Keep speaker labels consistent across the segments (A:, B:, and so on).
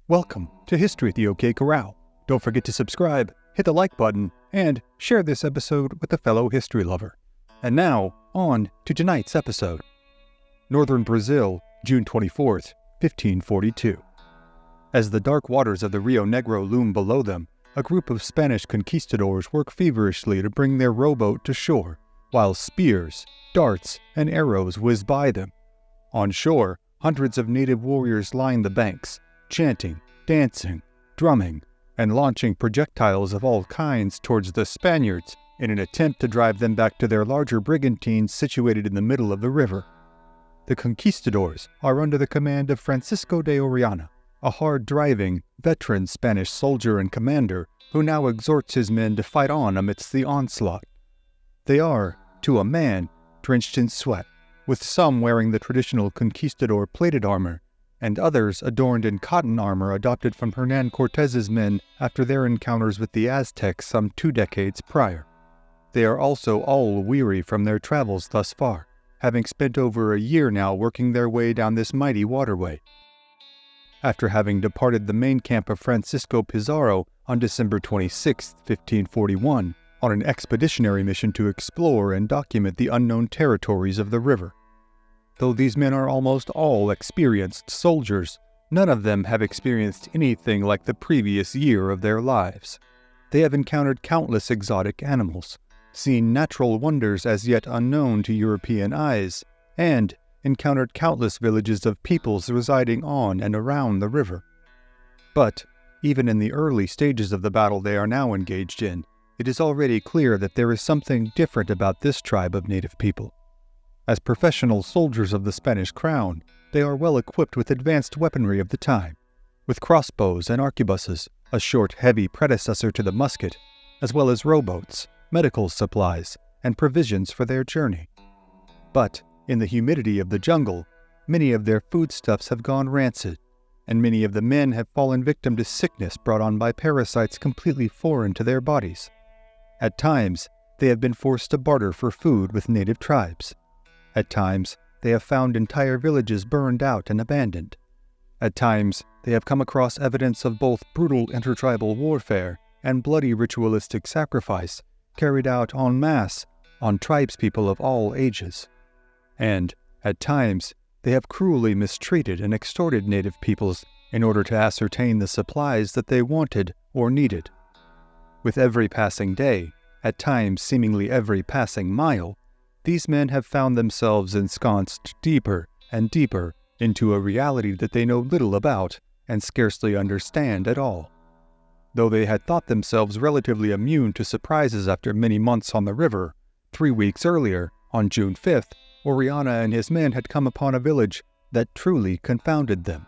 A: Welcome to History at the OK Corral. Don't forget to subscribe, hit the like button, and share this episode with a fellow history lover. And now, on to tonight's episode. Northern Brazil, June 24th, 1542. As the dark waters of the Rio Negro loom below them, a group of Spanish conquistadors work feverishly to bring their rowboat to shore, while spears, darts, and arrows whiz by them. On shore, hundreds of native warriors line the banks, chanting, dancing, drumming, and launching projectiles of all kinds towards the Spaniards in an attempt to drive them back to their larger brigantines situated in the middle of the river. The conquistadors are under the command of Francisco De Orellana, a hard-driving, veteran Spanish soldier and commander who now exhorts his men to fight on amidst the onslaught. They are, to a man, drenched in sweat, with some wearing the traditional conquistador plated armor, and others adorned in cotton armor adopted from Hernan Cortez's men after their encounters with the Aztecs some 2 decades prior. They are also all weary from their travels thus far, having spent over a year now working their way down this mighty waterway. After having departed the main camp of Francisco Pizarro on December 26, 1541, on an expeditionary mission to explore and document the unknown territories of the river. Though these men are almost all experienced soldiers, none of them have experienced anything like the previous year of their lives. They have encountered countless exotic animals, seen natural wonders as yet unknown to European eyes, and encountered countless villages of peoples residing on and around the river. But, even in the early stages of the battle they are now engaged in, it is already clear that there is something different about this tribe of native people. As professional soldiers of the Spanish crown, they are well equipped with advanced weaponry of the time, with crossbows and arquebuses, a short, heavy predecessor to the musket, as well as rowboats, medical supplies, and provisions for their journey. But, in the humidity of the jungle, many of their foodstuffs have gone rancid, and many of the men have fallen victim to sickness brought on by parasites completely foreign to their bodies. At times, they have been forced to barter for food with native tribes. At times, they have found entire villages burned out and abandoned. At times, they have come across evidence of both brutal intertribal warfare and bloody ritualistic sacrifice carried out en masse on tribespeople of all ages. And, at times, they have cruelly mistreated and extorted native peoples in order to ascertain the supplies that they wanted or needed. With every passing day, at times seemingly every passing mile, these men have found themselves ensconced deeper and deeper into a reality that they know little about and scarcely understand at all. Though they had thought themselves relatively immune to surprises after many months on the river, 3 weeks earlier, on June 5th, Orellana and his men had come upon a village that truly confounded them.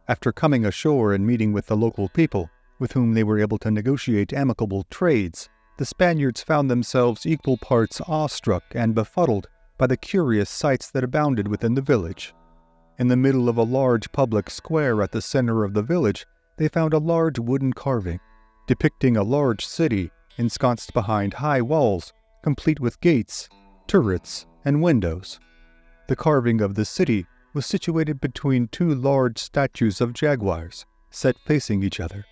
A: After coming ashore and meeting with the local people, with whom they were able to negotiate amicable trades, the Spaniards found themselves equal parts awestruck and befuddled by the curious sights that abounded within the village. In the middle of a large public square at the center of the village, they found a large wooden carving, depicting a large city ensconced behind high walls, complete with gates, turrets, and windows. The carving of the city was situated between 2 large statues of jaguars, set facing each other.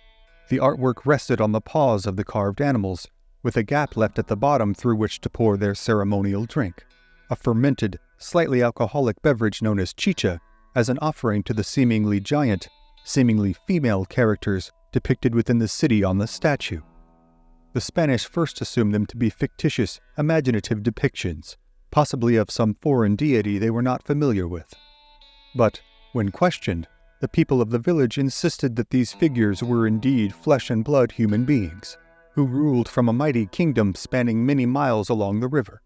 A: The artwork rested on the paws of the carved animals, with a gap left at the bottom through which to pour their ceremonial drink, a fermented, slightly alcoholic beverage known as chicha, as an offering to the seemingly giant, seemingly female characters depicted within the city on the statue. The Spanish first assumed them to be fictitious, imaginative depictions, possibly of some foreign deity they were not familiar with. But, when questioned, the people of the village insisted that these figures were indeed flesh and blood human beings, who ruled from a mighty kingdom spanning many miles along the river.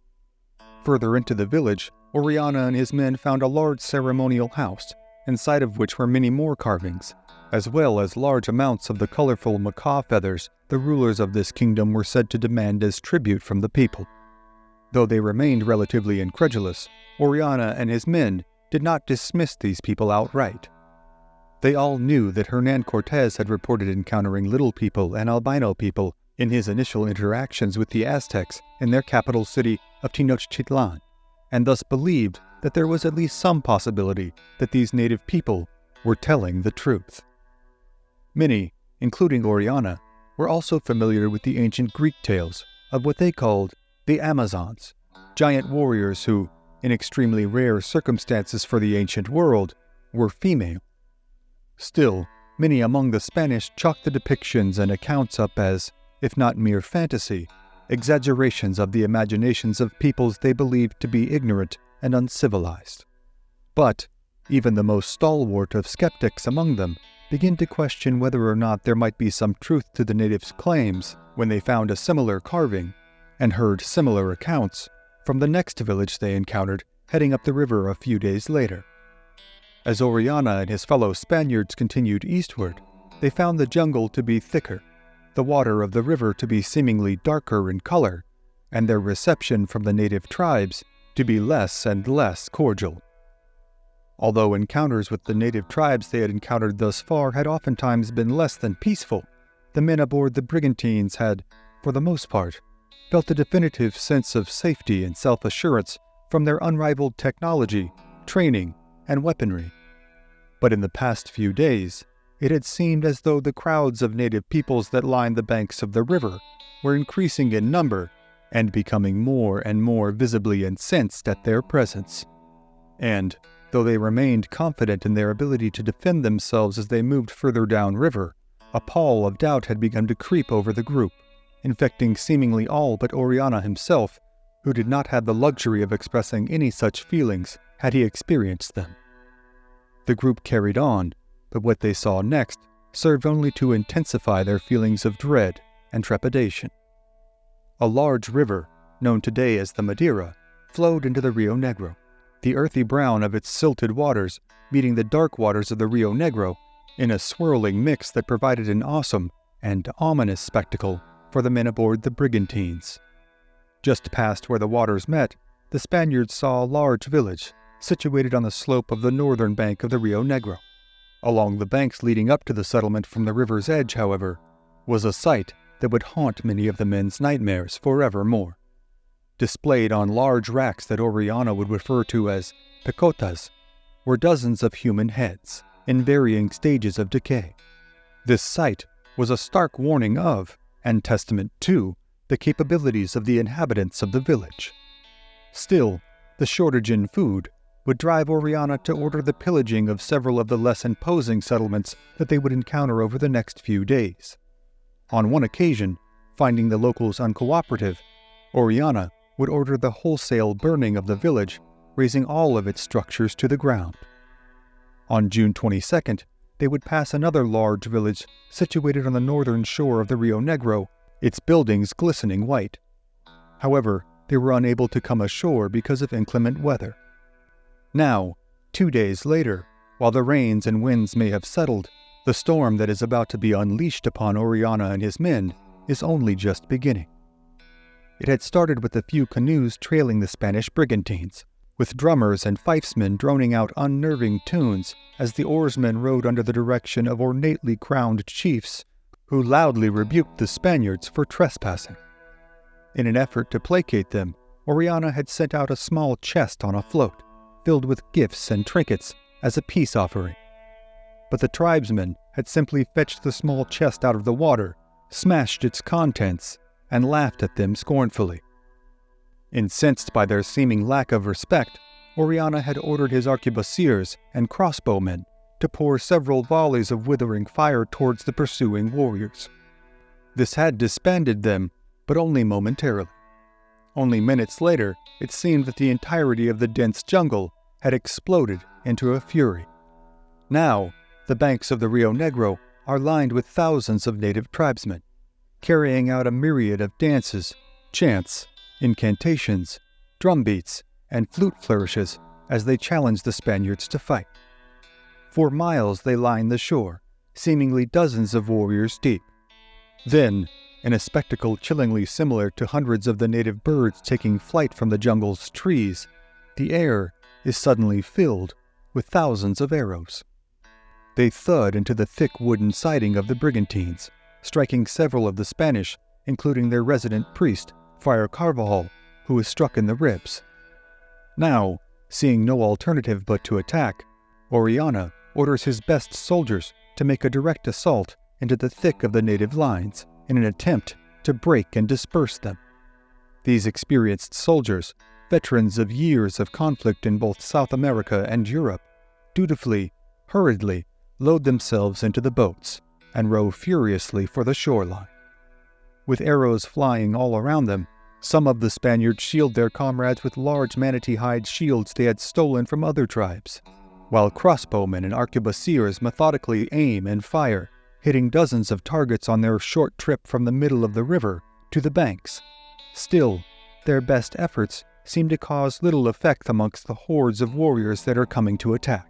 A: Further into the village, Orellana and his men found a large ceremonial house, inside of which were many more carvings, as well as large amounts of the colorful macaw feathers the rulers of this kingdom were said to demand as tribute from the people. Though they remained relatively incredulous, Orellana and his men did not dismiss these people outright. They all knew that Hernan Cortez had reported encountering little people and albino people in his initial interactions with the Aztecs in their capital city of Tenochtitlan, and thus believed that there was at least some possibility that these native people were telling the truth. Many, including Orellana, were also familiar with the ancient Greek tales of what they called the Amazons, giant warriors who, in extremely rare circumstances for the ancient world, were female. Still, many among the Spanish chalked the depictions and accounts up as, if not mere fantasy, exaggerations of the imaginations of peoples they believed to be ignorant and uncivilized. But even the most stalwart of skeptics among them begin to question whether or not there might be some truth to the natives' claims when they found a similar carving and heard similar accounts from the next village they encountered heading up the river a few days later. As Orellana and his fellow Spaniards continued eastward, they found the jungle to be thicker, the water of the river to be seemingly darker in color, and their reception from the native tribes to be less and less cordial. Although encounters with the native tribes they had encountered thus far had oftentimes been less than peaceful, the men aboard the brigantines had, for the most part, felt a definitive sense of safety and self-assurance from their unrivaled technology, training, and weaponry. But in the past few days, it had seemed as though the crowds of native peoples that lined the banks of the river were increasing in number and becoming more and more visibly incensed at their presence. And, though they remained confident in their ability to defend themselves as they moved further downriver, a pall of doubt had begun to creep over the group, infecting seemingly all but Orellana himself, who did not have the luxury of expressing any such feelings had he experienced them. The group carried on, but what they saw next served only to intensify their feelings of dread and trepidation. A large river, known today as the Madeira, flowed into the Rio Negro, the earthy brown of its silted waters meeting the dark waters of the Rio Negro in a swirling mix that provided an awesome and ominous spectacle for the men aboard the brigantines. Just past where the waters met, the Spaniards saw a large village situated on the slope of the northern bank of the Rio Negro. Along the banks leading up to the settlement from the river's edge, however, was a sight that would haunt many of the men's nightmares forevermore. Displayed on large racks that Orellana would refer to as picotas were dozens of human heads in varying stages of decay. This sight was a stark warning of, and testament to, the capabilities of the inhabitants of the village. Still, the shortage in food would drive Orellana to order the pillaging of several of the less imposing settlements that they would encounter over the next few days. On one occasion, finding the locals uncooperative, Orellana would order the wholesale burning of the village, razing all of its structures to the ground. On June 22nd, they would pass another large village situated on the northern shore of the Rio Negro, its buildings glistening white. However, they were unable to come ashore because of inclement weather. Now, 2 days later, while the rains and winds may have settled, the storm that is about to be unleashed upon Orellana and his men is only just beginning. It had started with a few canoes trailing the Spanish brigantines, with drummers and fifesmen droning out unnerving tunes as the oarsmen rowed under the direction of ornately crowned chiefs who loudly rebuked the Spaniards for trespassing. In an effort to placate them, Orellana had sent out a small chest on a float, filled with gifts and trinkets as a peace offering. But the tribesmen had simply fetched the small chest out of the water, smashed its contents, and laughed at them scornfully. Incensed by their seeming lack of respect, Orellana had ordered his arquebusiers and crossbowmen to pour several volleys of withering fire towards the pursuing warriors. This had disbanded them, but only momentarily. Only minutes later, it seemed that the entirety of the dense jungle had exploded into a fury. Now, the banks of the Rio Negro are lined with thousands of native tribesmen, carrying out a myriad of dances, chants, incantations, drumbeats, and flute flourishes as they challenge the Spaniards to fight. For miles they line the shore, seemingly dozens of warriors deep. Then, in a spectacle chillingly similar to hundreds of the native birds taking flight from the jungle's trees, the air is suddenly filled with thousands of arrows. They thud into the thick wooden siding of the brigantines, striking several of the Spanish, including their resident priest, Friar Carvajal, who was struck in the ribs. Now, seeing no alternative but to attack, Orellana orders his best soldiers to make a direct assault into the thick of the native lines in an attempt to break and disperse them. These experienced soldiers, veterans of years of conflict in both South America and Europe, dutifully, hurriedly load themselves into the boats and row furiously for the shoreline. With arrows flying all around them, some of the Spaniards shield their comrades with large manatee hide shields they had stolen from other tribes, while crossbowmen and arquebusiers methodically aim and fire, hitting dozens of targets on their short trip from the middle of the river to the banks. Still, their best efforts seem to cause little effect amongst the hordes of warriors that are coming to attack.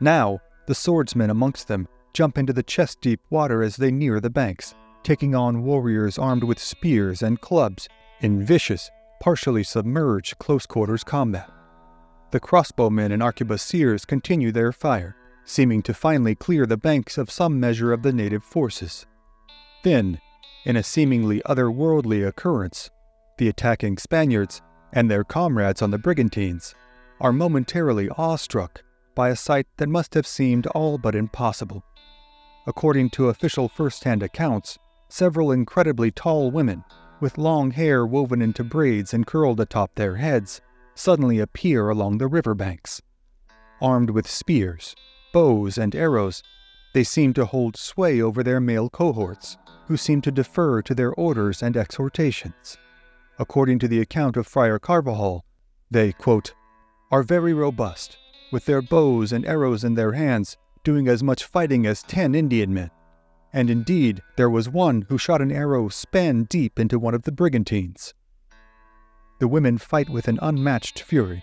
A: Now, the swordsmen amongst them jump into the chest-deep water as they near the banks, taking on warriors armed with spears and clubs in vicious, partially submerged close-quarters combat. The crossbowmen and arquebusiers continue their fire, seeming to finally clear the banks of some measure of the native forces. Then, in a seemingly otherworldly occurrence, the attacking Spaniards and their comrades on the brigantines are momentarily awestruck by a sight that must have seemed all but impossible. According to official first-hand accounts, several incredibly tall women, with long hair woven into braids and curled atop their heads, suddenly appear along the riverbanks. Armed with spears, bows, and arrows, they seem to hold sway over their male cohorts, who seem to defer to their orders and exhortations. According to the account of Friar Carvajal, they, quote, are very robust, with their bows and arrows in their hands, doing as much fighting as 10 Indian men. And indeed, there was one who shot an arrow span deep into one of the brigantines. The women fight with an unmatched fury,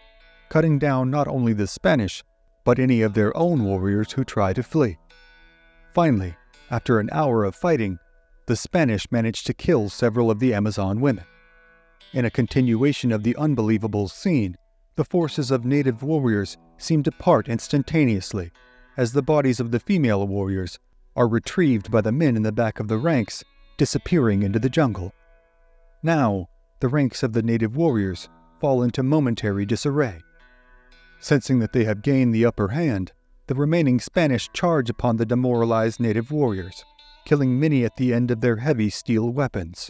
A: cutting down not only the Spanish, but any of their own warriors who try to flee. Finally, after an hour of fighting, the Spanish managed to kill several of the Amazon women. In a continuation of the unbelievable scene, the forces of native warriors seem to part instantaneously, as the bodies of the female warriors are retrieved by the men in the back of the ranks, disappearing into the jungle. Now, the ranks of the native warriors fall into momentary disarray. Sensing that they have gained the upper hand, the remaining Spanish charge upon the demoralized native warriors, killing many at the end of their heavy steel weapons.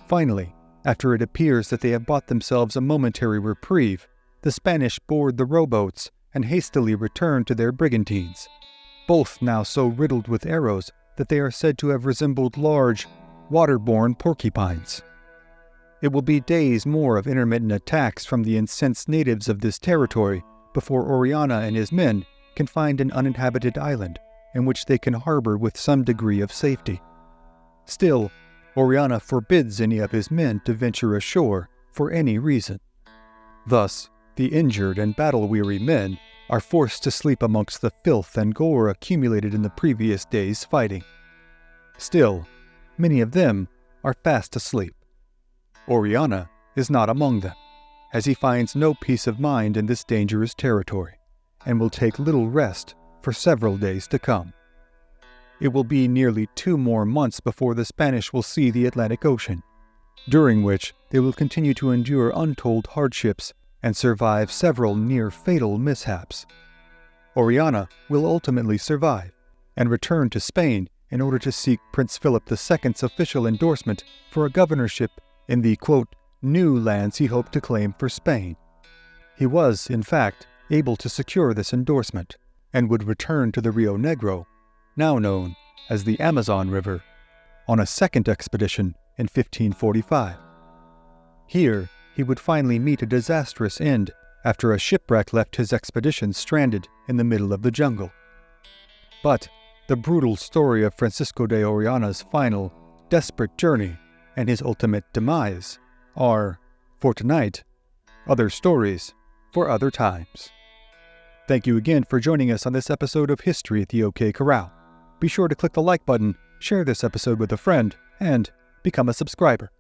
A: Finally, after it appears that they have bought themselves a momentary reprieve, the Spanish board the rowboats and hastily return to their brigantines, both now so riddled with arrows that they are said to have resembled large, waterborne porcupines. It will be days more of intermittent attacks from the incensed natives of this territory before Orellana and his men can find an uninhabited island in which they can harbor with some degree of safety. Still, Orellana forbids any of his men to venture ashore for any reason. Thus, the injured and battle-weary men are forced to sleep amongst the filth and gore accumulated in the previous day's fighting. Still, many of them are fast asleep. Orellana is not among them, as he finds no peace of mind in this dangerous territory, and will take little rest for several days to come. It will be nearly 2 more months before the Spanish will see the Atlantic Ocean, during which they will continue to endure untold hardships and survive several near-fatal mishaps. Orellana will ultimately survive and return to Spain in order to seek Prince Philip II's official endorsement for a governorship in the, quote, new lands he hoped to claim for Spain. He was, in fact, able to secure this endorsement and would return to the Rio Negro, now known as the Amazon River, on a second expedition in 1545. Here, he would finally meet a disastrous end after a shipwreck left his expedition stranded in the middle of the jungle. But the brutal story of Francisco de Orellana's final, desperate journey and his ultimate demise are, for tonight, other stories for other times. Thank you again for joining us on this episode of History at the OK Corral. Be sure to click the like button, share this episode with a friend, and become a subscriber.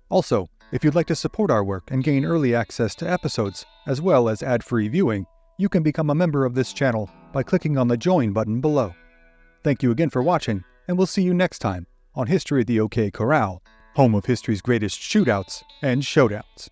A: Also, if you'd like to support our work and gain early access to episodes, as well as ad-free viewing, you can become a member of this channel by clicking on the Join button below. Thank you again for watching, and we'll see you next time on History at the OK Corral, home of history's greatest shootouts and showdowns.